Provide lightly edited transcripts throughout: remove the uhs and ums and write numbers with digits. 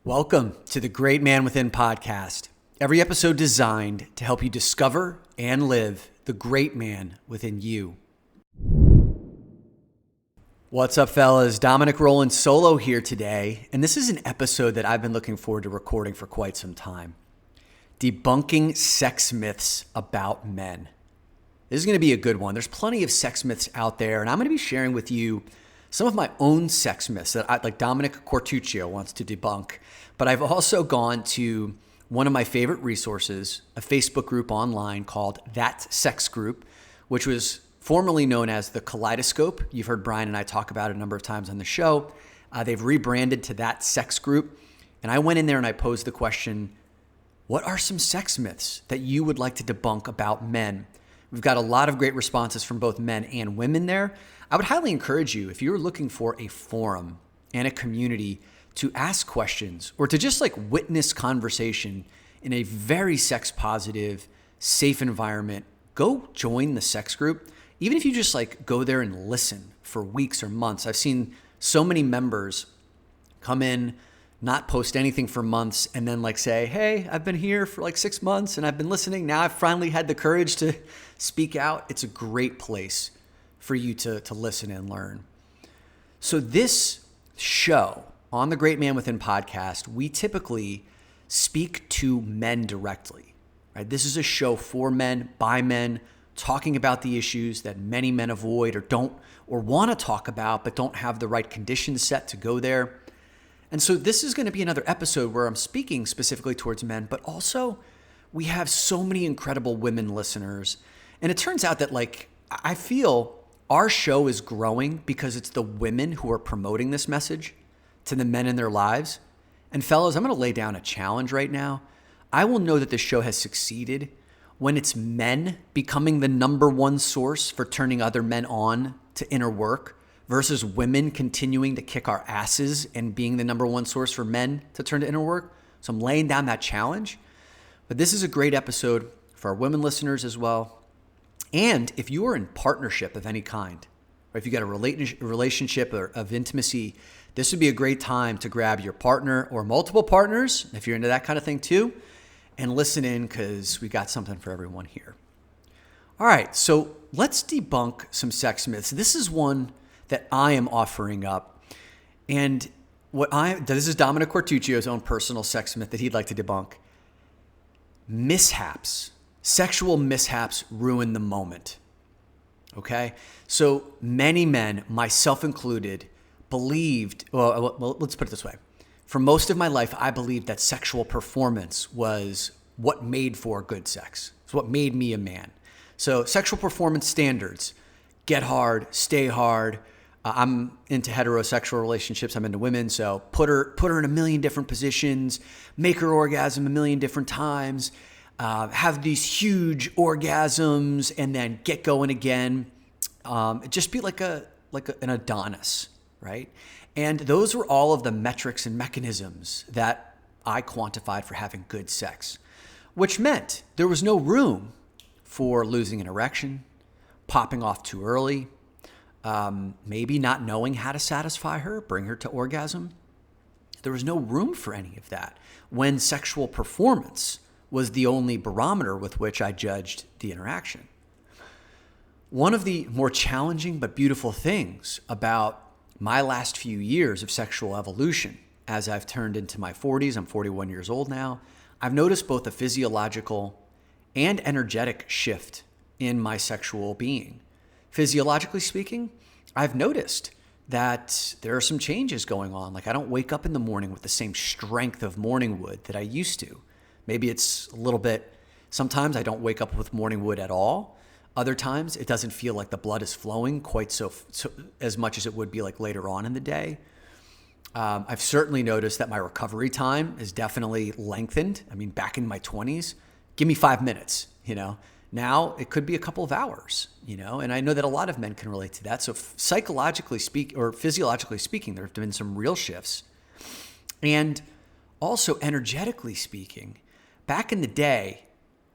Welcome to the Great Man Within podcast. Every episode designed to help you discover and live the great man within you. What's up, fellas? Dominic rolling solo here today, and this is an episode that I've been looking forward to recording for quite some time. Debunking sex myths about men. This is going to be a good one. There's plenty of sex myths out there, and I'm going to be sharing with you some of my own sex myths that like Dominic Cortuccio wants to debunk. But I've also gone to one of my favorite resources, a Facebook group online called That Sex Group, which was formerly known as the Kaleidoscope. You've heard Brian and I talk about it a number of times on the show. They've rebranded to That Sex Group. And I went in there and I posed the question, what are some sex myths that you would like to debunk about men? We've got a lot of great responses from both men and women there. I would highly encourage you, if you're looking for a forum and a community to ask questions or to just like witness conversation in a very sex positive, safe environment, go join the sex group. Even if you just like go there and listen for weeks or months. I've seen so many members come in, not post anything for months, and then like say, hey, I've been here for like 6 months and I've been listening. Now I've finally had the courage to speak out. It's a great place for you to listen and learn. So this show on the Great Man Within podcast, we typically speak to men directly, right? This is a show for men, by men, talking about the issues that many men avoid or don't, or want to talk about, but don't have the right conditions set to go there. And so this is going to be another episode where I'm speaking specifically towards men, but also we have so many incredible women listeners. And it turns out that like, I feel our show is growing because it's the women who are promoting this message to the men in their lives. And fellas, I'm going to lay down a challenge right now. I will know that this show has succeeded when it's men becoming the number one source for turning other men on to inner work versus women continuing to kick our asses and being the number one source for men to turn to inner work. So I'm laying down that challenge. But this is a great episode for our women listeners as well. And if you are in partnership of any kind, or if you got a relationship of intimacy, this would be a great time to grab your partner or multiple partners, if you're into that kind of thing too, and listen in because we got something for everyone here. All right, so let's debunk some sex myths. This is one that I am offering up. And this is Dominic Cortuccio's own personal sex myth that he'd like to debunk. Sexual mishaps ruin the moment. Okay? So many men, myself included, believed, well, let's put it this way. For most of my life, I believed that sexual performance was what made for good sex. It's what made me a man. So sexual performance standards, get hard, stay hard. I'm into heterosexual relationships. I'm into women. So put her in a million different positions, make her orgasm a million different times, have these huge orgasms, and then get going again. Just be like an Adonis, right? And those were all of the metrics and mechanisms that I quantified for having good sex, which meant there was no room for losing an erection, popping off too early, maybe not knowing how to satisfy her, bring her to orgasm. There was no room for any of that when sexual performance was the only barometer with which I judged the interaction. One of the more challenging but beautiful things about my last few years of sexual evolution, as I've turned into my 40s, I'm 41 years old now, I've noticed both a physiological and energetic shift in my sexual being. Physiologically speaking, I've noticed that there are some changes going on. Like I don't wake up in the morning with the same strength of morning wood that I used to. Maybe it's a little bit, sometimes I don't wake up with morning wood at all. Other times it doesn't feel like the blood is flowing quite so as much as it would be like later on in the day. I've certainly noticed that my recovery time is definitely lengthened. I mean, back in my 20s, give me 5 minutes, Now it could be a couple of hours, and I know that a lot of men can relate to that. So physiologically speaking, there have been some real shifts. And also energetically speaking, back in the day,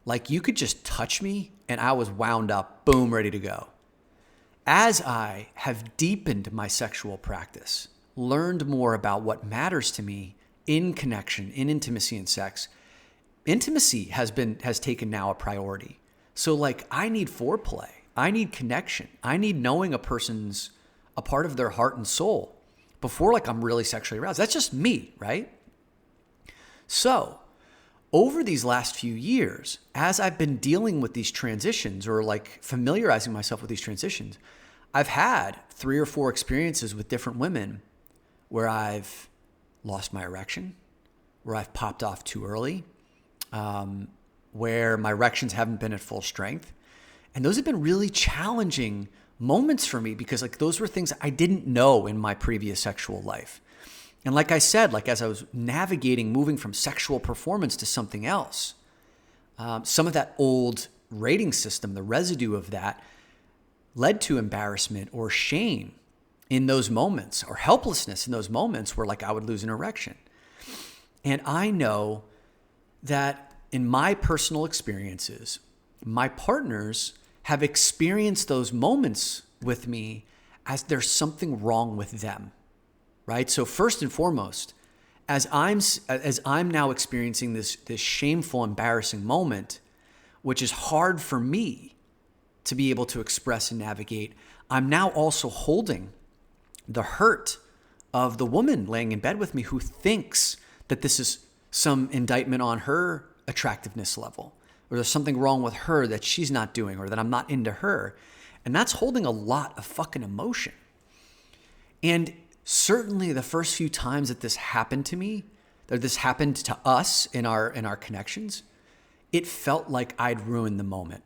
like you could just touch me and I was wound up, boom, ready to go. As I have deepened my sexual practice, learned more about what matters to me in connection, in intimacy and sex, intimacy has taken now a priority. So like I need foreplay. I need connection. I need knowing a person's a part of their heart and soul before like I'm really sexually aroused. That's just me, right? So over these last few years, as I've been dealing with these transitions or like familiarizing myself with these transitions, I've had 3 or 4 experiences with different women where I've lost my erection, where I've popped off too early, where my erections haven't been at full strength. And those have been really challenging moments for me because like those were things I didn't know in my previous sexual life. And like I said, like as I was navigating, moving from sexual performance to something else, some of that old rating system, the residue of that led to embarrassment or shame in those moments or helplessness in those moments where like I would lose an erection. And I know that in my personal experiences, my partners have experienced those moments with me as there's something wrong with them, right? So first and foremost, as I'm now experiencing this shameful, embarrassing moment, which is hard for me to be able to express and navigate, I'm now also holding the hurt of the woman laying in bed with me who thinks that this is some indictment on her attractiveness level, or there's something wrong with her that she's not doing, or that I'm not into her. And that's holding a lot of fucking emotion. And certainly the first few times that this happened to me, that this happened to us in our connections, it felt like I'd ruined the moment.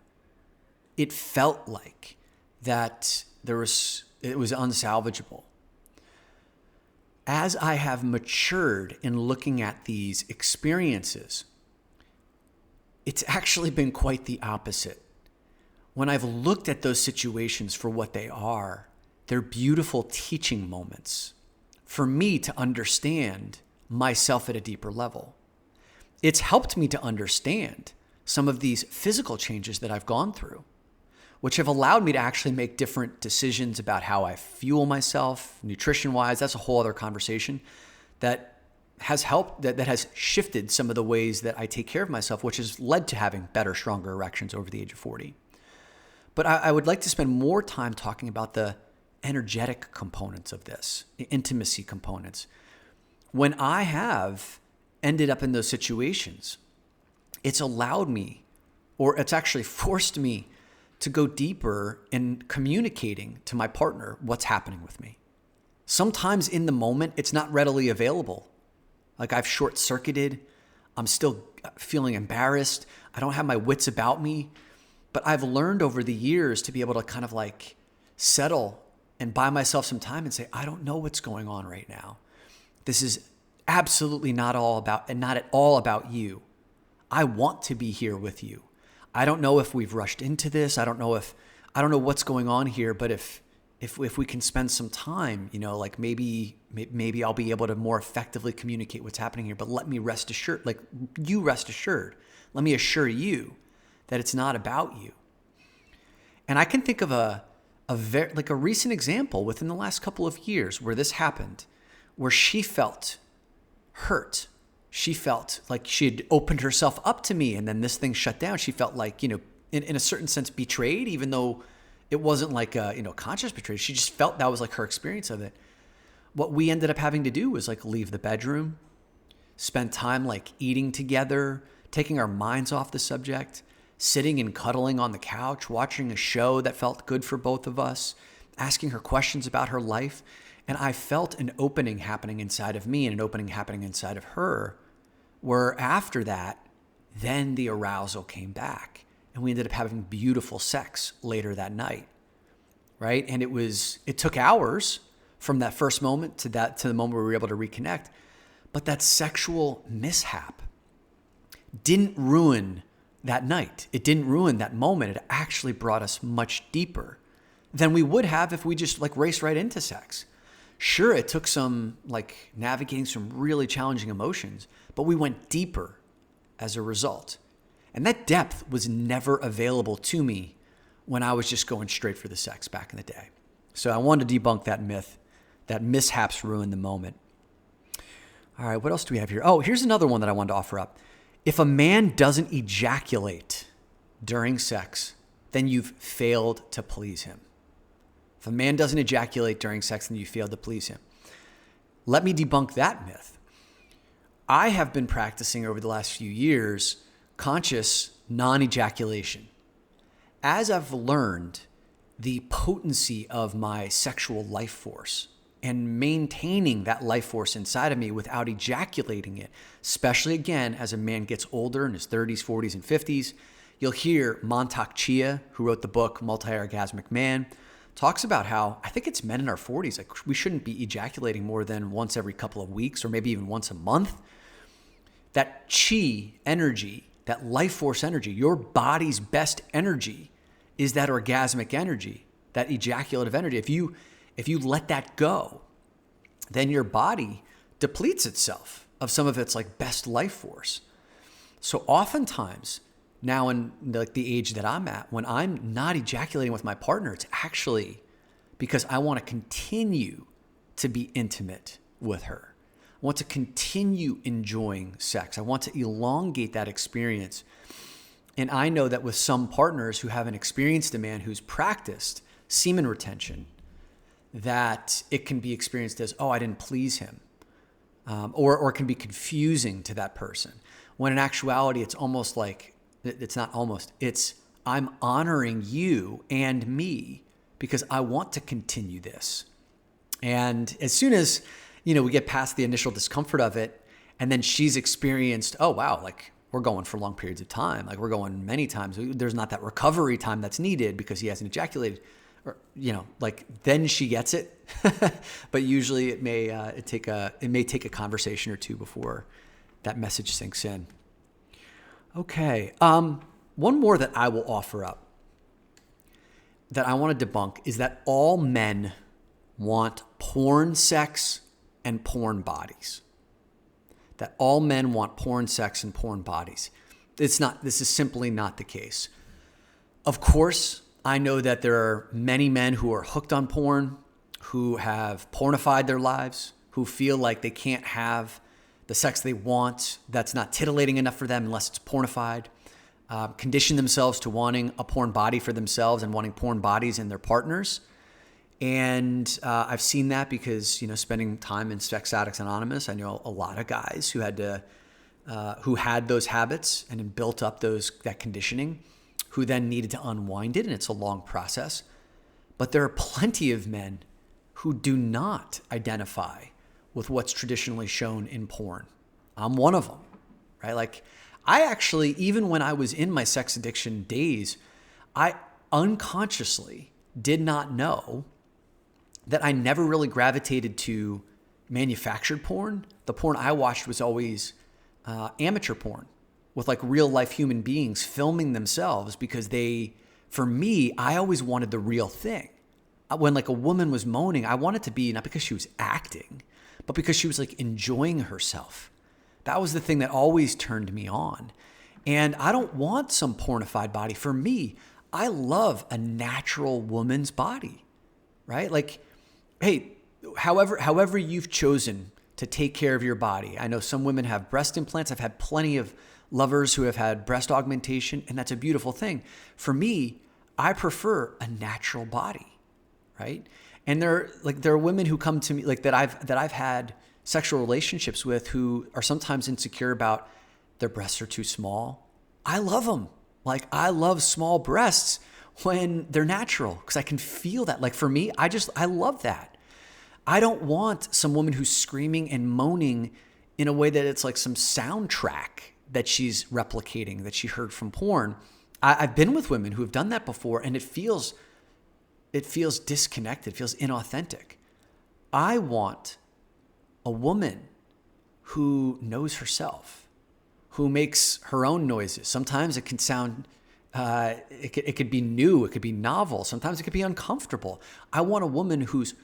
It felt like that it was unsalvageable. As I have matured in looking at these experiences, it's actually been quite the opposite. When I've looked at those situations for what they are, they're beautiful teaching moments for me to understand myself at a deeper level. It's helped me to understand some of these physical changes that I've gone through, which have allowed me to actually make different decisions about how I fuel myself, nutrition-wise. That's a whole other conversation that has helped, that has shifted some of the ways that I take care of myself, which has led to having better, stronger erections over the age of 40. But I would like to spend more time talking about the energetic components of this, the intimacy components. When I have ended up in those situations, it's allowed me, or it's actually forced me to go deeper in communicating to my partner what's happening with me. Sometimes in the moment, it's not readily available. Like I've short-circuited, I'm still feeling embarrassed, I don't have my wits about me, but I've learned over the years to be able to kind of like settle and buy myself some time and say, I don't know what's going on right now. This is absolutely not at all about you. I want to be here with you. I don't know if we've rushed into this. I don't know what's going on here, but if we can spend some time, like maybe I'll be able to more effectively communicate what's happening here, but let me rest assured, like you rest assured. Let me assure you that it's not about you. And I can think of a recent example within the last couple of years where this happened, where she felt hurt. She felt like she had opened herself up to me and then this thing shut down. She felt like, in a certain sense betrayed, even though it wasn't like a, conscious betrayal. She just felt that was like her experience of it. What we ended up having to do was like leave the bedroom, spend time like eating together, taking our minds off the subject, sitting and cuddling on the couch, watching a show that felt good for both of us, asking her questions about her life. And I felt an opening happening inside of me and an opening happening inside of her, where after that, then the arousal came back and we ended up having beautiful sex later that night, right? And it took hours from that first moment to the moment where we were able to reconnect. But that sexual mishap didn't ruin that night. It didn't ruin that moment. It actually brought us much deeper than we would have if we just like raced right into sex. Sure, it took some like navigating some really challenging emotions, but we went deeper as a result. And that depth was never available to me when I was just going straight for the sex back in the day. So I wanted to debunk that myth that mishaps ruin the moment. All right, what else do we have here? Oh, here's another one that I wanted to offer up. If a man doesn't ejaculate during sex, then you've failed to please him. If a man doesn't ejaculate during sex, then you failed to please him. Let me debunk that myth. I have been practicing over the last few years conscious non-ejaculation. As I've learned the potency of my sexual life force and maintaining that life force inside of me without ejaculating it, especially again as a man gets older in his 30s, 40s, and 50s, you'll hear Montauk Chia, who wrote the book Multi-Orgasmic Man, talks about how I think it's men in our 40s, like we shouldn't be ejaculating more than once every couple of weeks or maybe even once a month. That chi energy, that life force energy, your body's best energy is that orgasmic energy, that ejaculative energy. If you let that go, then your body depletes itself of some of its like best life force. So oftentimes now in like the age that I'm at, when I'm not ejaculating with my partner, it's actually because I want to continue to be intimate with her. I want to continue enjoying sex. I want to elongate that experience. And I know that with some partners who haven't experienced a man who's practiced semen retention, that it can be experienced as, oh, I didn't please him. Or it can be confusing to that person. When in actuality, it's almost like, it's not almost, it's I'm honoring you and me because I want to continue this. And as soon as, we get past the initial discomfort of it, and then she's experienced, oh, wow, like we're going for long periods of time. Like we're going many times. There's not that recovery time that's needed because he hasn't ejaculated. Or, then she gets it. But usually it may take a conversation or two before that message sinks in. Okay. One more that I will offer up that I want to debunk is that all men want porn sex and porn bodies. That all men want porn sex and porn bodies. This is simply not the case. Of course, I know that there are many men who are hooked on porn, who have pornified their lives, who feel like they can't have the sex they want that's not titillating enough for them unless it's pornified, condition themselves to wanting a porn body for themselves and wanting porn bodies in their partners. And I've seen that because, spending time in Sex Addicts Anonymous, I know a lot of guys who had those habits and built up that conditioning, who then needed to unwind it, and it's a long process. But there are plenty of men who do not identify with what's traditionally shown in porn. I'm one of them, right? Like, I actually, even when I was in my sex addiction days, I unconsciously did not know that I never really gravitated to manufactured porn. The porn I watched was always amateur porn with like real life human beings filming themselves because for me, I always wanted the real thing. When like a woman was moaning, I wanted to be, not because she was acting, but because she was like enjoying herself. That was the thing that always turned me on. And I don't want some pornified body. For me, I love a natural woman's body, right? Like, hey, however you've chosen to take care of your body. I know some women have breast implants. I've had plenty of lovers who have had breast augmentation, and that's a beautiful thing. For me, I prefer a natural body, right? And there are women who come to me like that I've had sexual relationships with who are sometimes insecure about their breasts are too small. I love them. Like I love small breasts when they're natural because I can feel that. Like for me, I love that. I don't want some woman who's screaming and moaning in a way that it's like some soundtrack that she's replicating that she heard from porn. I've been with women who have done that before, and it feels disconnected, it feels inauthentic. I want a woman who knows herself, who makes her own noises. Sometimes it can sound, it could be new, it could be novel. Sometimes it could be uncomfortable. I want a woman who's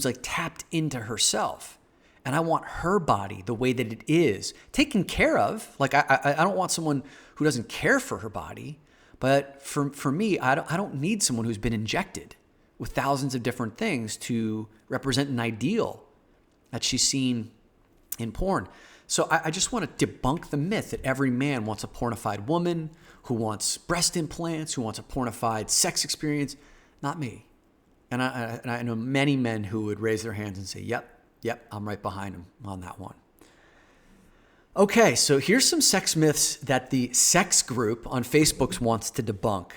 like tapped into herself. And I want her body the way that it is, taken care of. Like I don't want someone who doesn't care for her body. But for me, I don't need someone who's been injected with thousands of different things to represent an ideal that she's seen in porn. So I just want to debunk the myth that every man wants a pornified woman, who wants breast implants, who wants a pornified sex experience. Not me. And I know many men who would raise their hands and say, yep, I'm right behind him on that one. Okay, so here's some sex myths that the sex group on Facebook wants to debunk.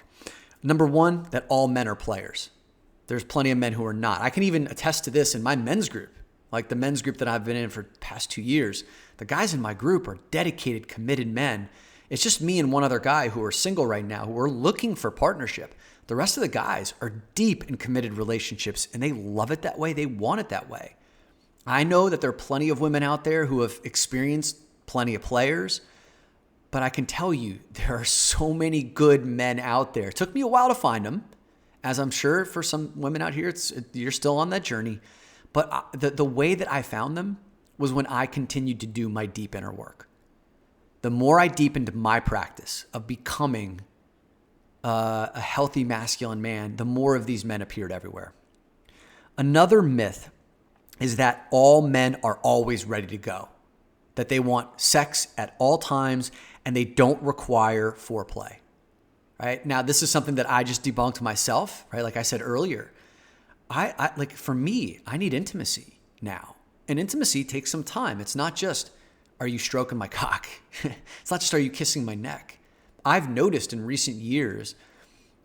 Number one, that all men are players. There's plenty of men who are not. I can even attest to this in my men's group, like the men's group that I've been in for the past 2 years. The guys in my group are dedicated, committed men. It's just me and one other guy who are single right now, who are looking for partnership. The rest of the guys are deep in committed relationships, and they love it that way. They want it that way. I know that there are plenty of women out there who have experienced plenty of players, but I can tell you there are so many good men out there. It took me a while to find them, as I'm sure for some women out here, you're still on that journey. But the way that I found them was when I continued to do my deep inner work. The more I deepened my practice of becoming a healthy masculine man, the more of these men appeared everywhere. Another myth is that all men are always ready to go, that they want sex at all times and they don't require foreplay, right? Now, this is something that I just debunked myself, right? Like I said earlier, I like for me, I need intimacy now. And intimacy takes some time. It's not just, are you stroking my cock? It's not just, are you kissing my neck? I've noticed in recent years,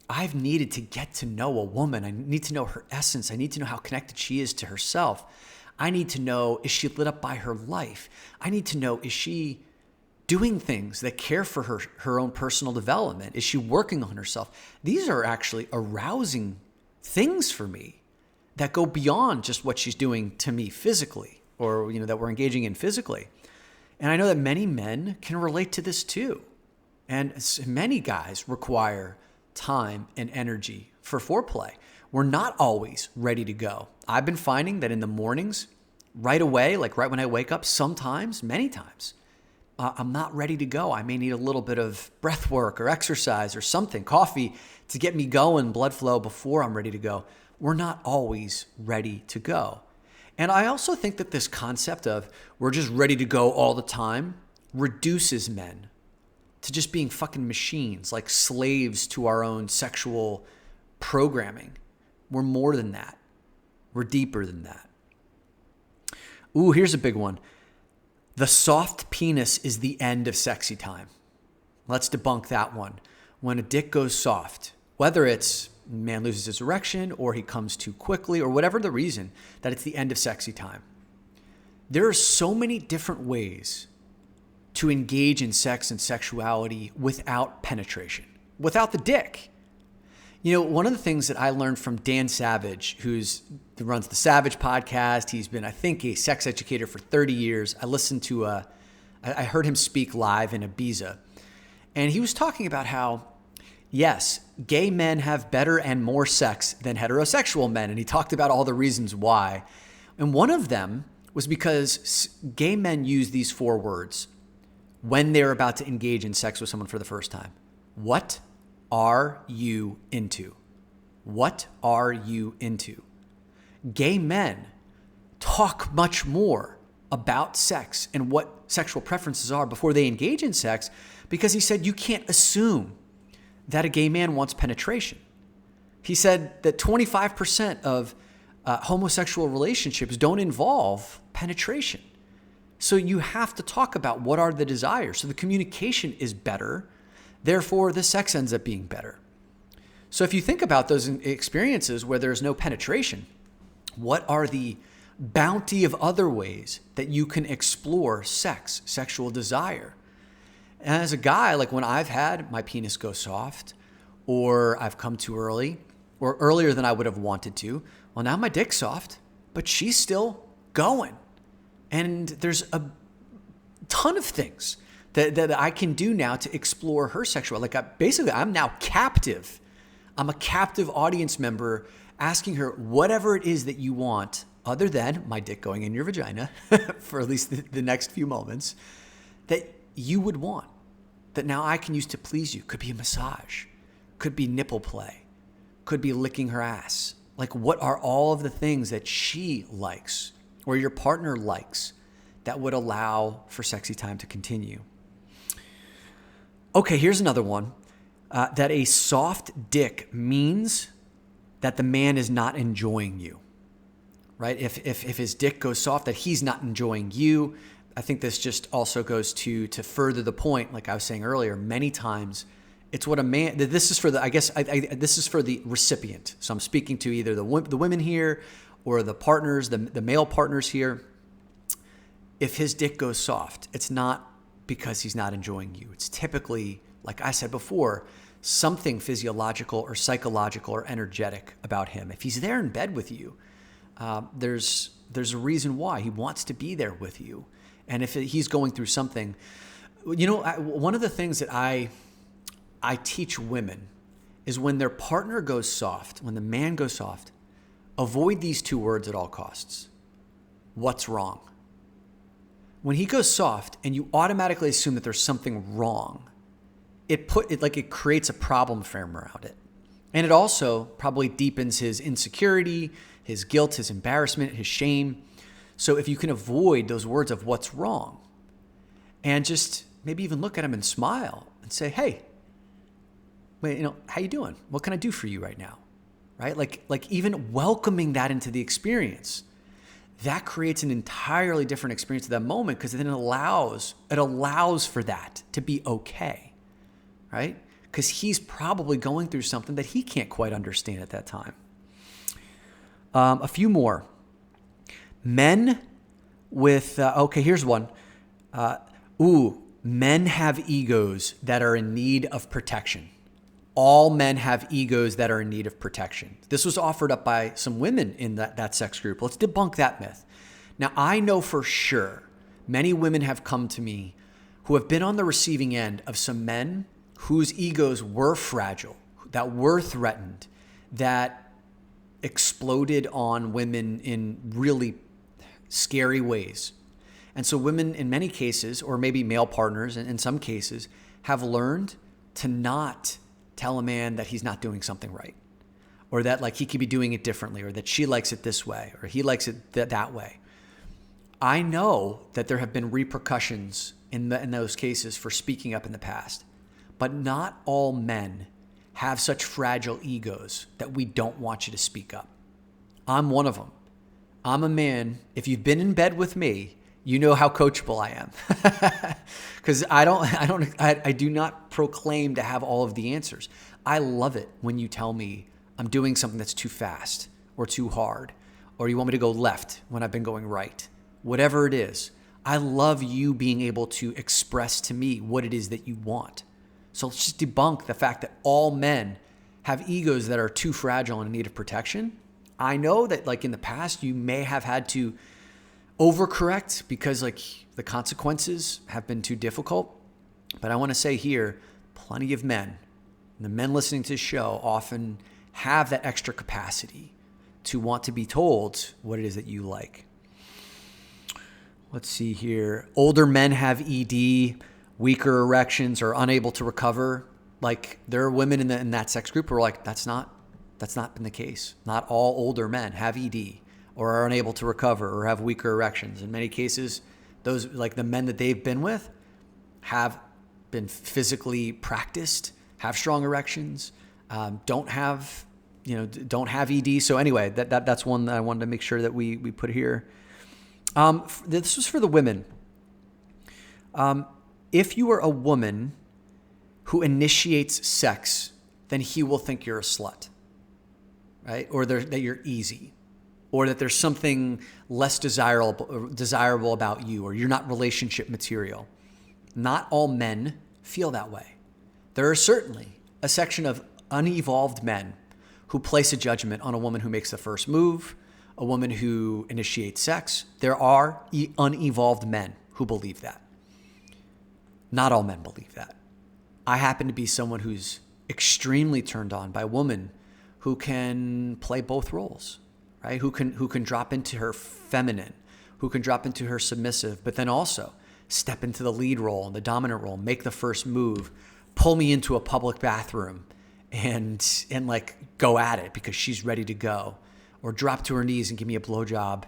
I've needed to get to know a woman. I need to know her essence. I need to know how connected she is to herself. I need to know, is she lit up by her life? I need to know, is she doing things that care for her own personal development? Is she working on herself? These are actually arousing things for me that go beyond just what she's doing to me physically, or that we're engaging in physically. And I know that many men can relate to this too. And many guys require time and energy for foreplay. We're not always ready to go. I've been finding that in the mornings, right away, like right when I wake up, sometimes, many times, I'm not ready to go. I may need a little bit of breath work or exercise or something, coffee, to get me going, blood flow before I'm ready to go. We're not always ready to go. And I also think that this concept of we're just ready to go all the time reduces men to just being fucking machines, like slaves to our own sexual programming. We're more than that. We're deeper than that. Ooh, here's a big one. The soft penis is the end of sexy time. Let's debunk that one. When a dick goes soft, whether it's man loses his erection or he comes too quickly or whatever the reason, that it's the end of sexy time. There are so many different ways to engage in sex and sexuality without penetration, without the dick. One of the things that I learned from Dan Savage, who runs the Savage podcast, he's been, I think, a sex educator for 30 years. I heard him speak live in Ibiza, and he was talking about how, yes, gay men have better and more sex than heterosexual men, and he talked about all the reasons why. And one of them was because gay men use these 4 words when they're about to engage in sex with someone for the first time. What are you into? What are you into? Gay men talk much more about sex and what sexual preferences are before they engage in sex, because he said you can't assume that a gay man wants penetration. He said that 25% of homosexual relationships don't involve penetration. So you have to talk about what are the desires. So the communication is better. Therefore, the sex ends up being better. So if you think about those experiences where there's no penetration, what are the bounty of other ways that you can explore sex, sexual desire? And as a guy, like when I've had my penis go soft, or I've come too early, or earlier than I would have wanted to, well, now my dick's soft, but she's still going. And there's a ton of things that I can do now to explore her sexuality. Basically, I'm now captive. I'm a captive audience member asking her whatever it is that you want, other than my dick going in your vagina for at least the next few moments, that you would want, that now I can use to please you. Could be a massage, could be nipple play, could be licking her ass. Like, what are all of the things that she likes or your partner likes that would allow for sexy time to continue. Okay, here's another one. That a soft dick means that the man is not enjoying you, right? If his dick goes soft, that he's not enjoying you. I think this just also goes to further the point, like I was saying earlier, many times it's what a man, this is for the, I guess, this is for the recipient. So I'm speaking to either the women here or the partners, the male partners here. If his dick goes soft, it's not because he's not enjoying you. It's typically, like I said before, something physiological or psychological or energetic about him. If he's there in bed with you, there's a reason why he wants to be there with you. And if he's going through something, one of the things that I teach women is when their partner goes soft, when the man goes soft, avoid these two words at all costs. What's wrong? When he goes soft and you automatically assume that there's something wrong, it creates a problem frame around it. And it also probably deepens his insecurity, his guilt, his embarrassment, his shame. So if you can avoid those words of what's wrong and just maybe even look at him and smile and say, hey, wait, how you doing? What can I do for you right now? Right? Like even welcoming that into the experience, that creates an entirely different experience at that moment, because then it allows for that to be okay, right? Because he's probably going through something that he can't quite understand at that time. A few more. Men with, here's one. Men have egos that are in need of protection. All men have egos that are in need of protection. This was offered up by some women in that sex group. Let's debunk that myth. Now, I know for sure many women have come to me who have been on the receiving end of some men whose egos were fragile, that were threatened, that exploded on women in really scary ways. And so women in many cases, or maybe male partners in some cases, have learned to not tell a man that he's not doing something right, or that like he could be doing it differently, or that she likes it this way, or he likes it that way. I know that there have been repercussions in those cases for speaking up in the past, but not all men have such fragile egos that we don't want you to speak up. I'm one of them. I'm a man. If you've been in bed with me, you know how coachable I am, because I do not proclaim to have all of the answers. I love it when you tell me I'm doing something that's too fast or too hard, or you want me to go left when I've been going right. Whatever it is, I love you being able to express to me what it is that you want. So let's just debunk the fact that all men have egos that are too fragile and in need of protection. I know that like in the past, you may have had to overcorrect because like the consequences have been too difficult. But I want to say here, plenty of men, the men listening to this show often have that extra capacity to want to be told what it is that you like. Let's see here. Older men have ED, weaker erections, or unable to recover. Like there are women in that sex group who are like, that's not been the case. Not all older men have ED or are unable to recover or have weaker erections. In many cases, those like the men that they've been with have been physically practiced, have strong erections, don't have ED. So anyway, that's one that I wanted to make sure that we put here. This was for the women. If you are a woman who initiates sex, then he will think you're a slut, right? Or that you're easy, or that there's something less desirable about you, or you're not relationship material. Not all men feel that way. There are certainly a section of unevolved men who place a judgment on a woman who makes the first move, a woman who initiates sex. There are unevolved men who believe that. Not all men believe that. I happen to be someone who's extremely turned on by a woman who can play both roles, right? Who can drop into her feminine, who can drop into her submissive, but then also step into the lead role and the dominant role, make the first move, pull me into a public bathroom and like go at it because she's ready to go, or drop to her knees and give me a blowjob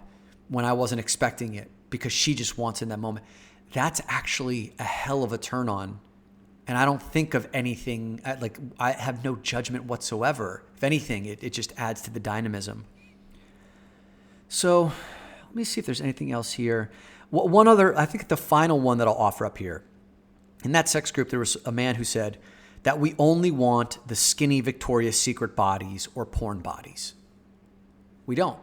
when I wasn't expecting it because she just wants in that moment. That's actually a hell of a turn on. And I don't think of anything, like I have no judgment whatsoever. If anything, it just adds to the dynamism. So let me see if there's anything else here. One other, I think the final one that I'll offer up here. In that sex group, there was a man who said that we only want the skinny Victoria's Secret bodies or porn bodies. We don't.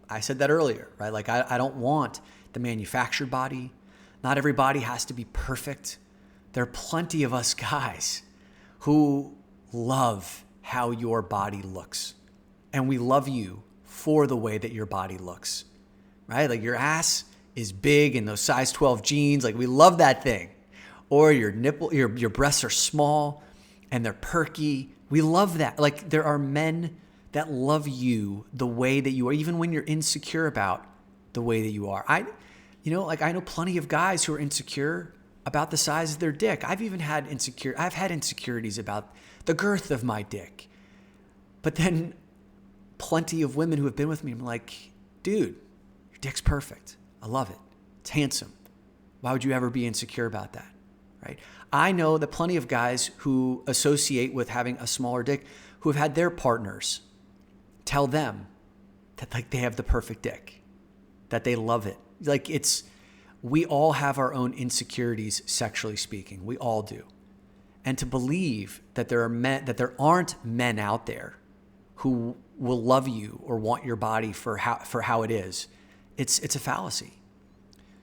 I said that earlier, right? Like I don't want the manufactured body. Not every body has to be perfect. There are plenty of us guys who love how your body looks. And we love you for the way that your body looks, right? Like your ass is big in those size 12 jeans. Like we love that thing. Or your breasts are small and they're perky. We love that. Like there are men that love you the way that you are, even when you're insecure about the way that you are. I know plenty of guys who are insecure about the size of their dick. I've had insecurities about the girth of my dick. But then plenty of women who have been with me, I'm like, dude, your dick's perfect. I love it. It's handsome. Why would you ever be insecure about that? Right? I know that plenty of guys who associate with having a smaller dick who have had their partners tell them that like they have the perfect dick, that they love it. Like we all have our own insecurities, sexually speaking. We all do. And to believe that there aren't men out there who will love you or want your body for how it is, it's a fallacy.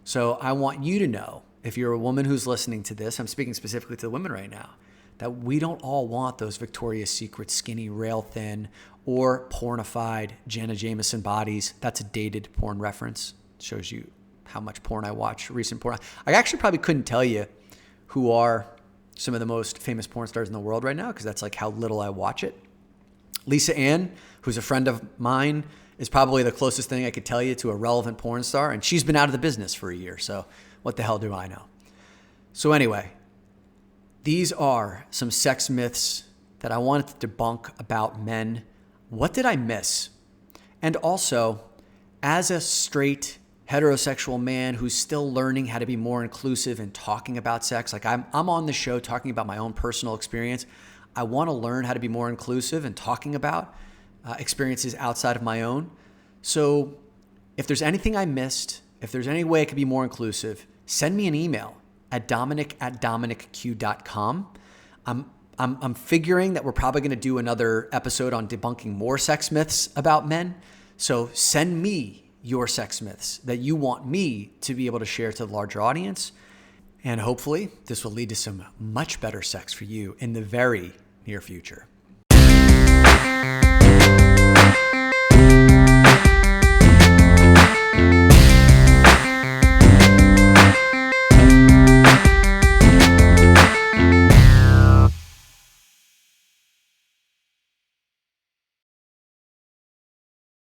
So I want you to know, if you're a woman who's listening to this, I'm speaking specifically to the women right now, that we don't all want those Victoria's Secret skinny, rail thin, or pornified Jenna Jameson bodies. That's a dated porn reference. It shows you how much porn I watch, recent porn. I actually probably couldn't tell you who are some of the most famous porn stars in the world right now because that's like how little I watch it. Lisa Ann, who's a friend of mine, is probably the closest thing I could tell you to a relevant porn star, and she's been out of the business for a year, so what the hell do I know? So anyway, these are some sex myths that I wanted to debunk about men. What did I miss? And also, as a straight heterosexual man who's still learning how to be more inclusive and talking about sex, like I'm on the show talking about my own personal experience. I want to learn how to be more inclusive and talking about experiences outside of my own. So if there's anything I missed, if there's any way I could be more inclusive, send me an email at dominic@dominicq.com. I'm figuring that we're probably going to do another episode on debunking more sex myths about men. So send me your sex myths that you want me to be able to share to the larger audience. And hopefully this will lead to some much better sex for you in the very near future.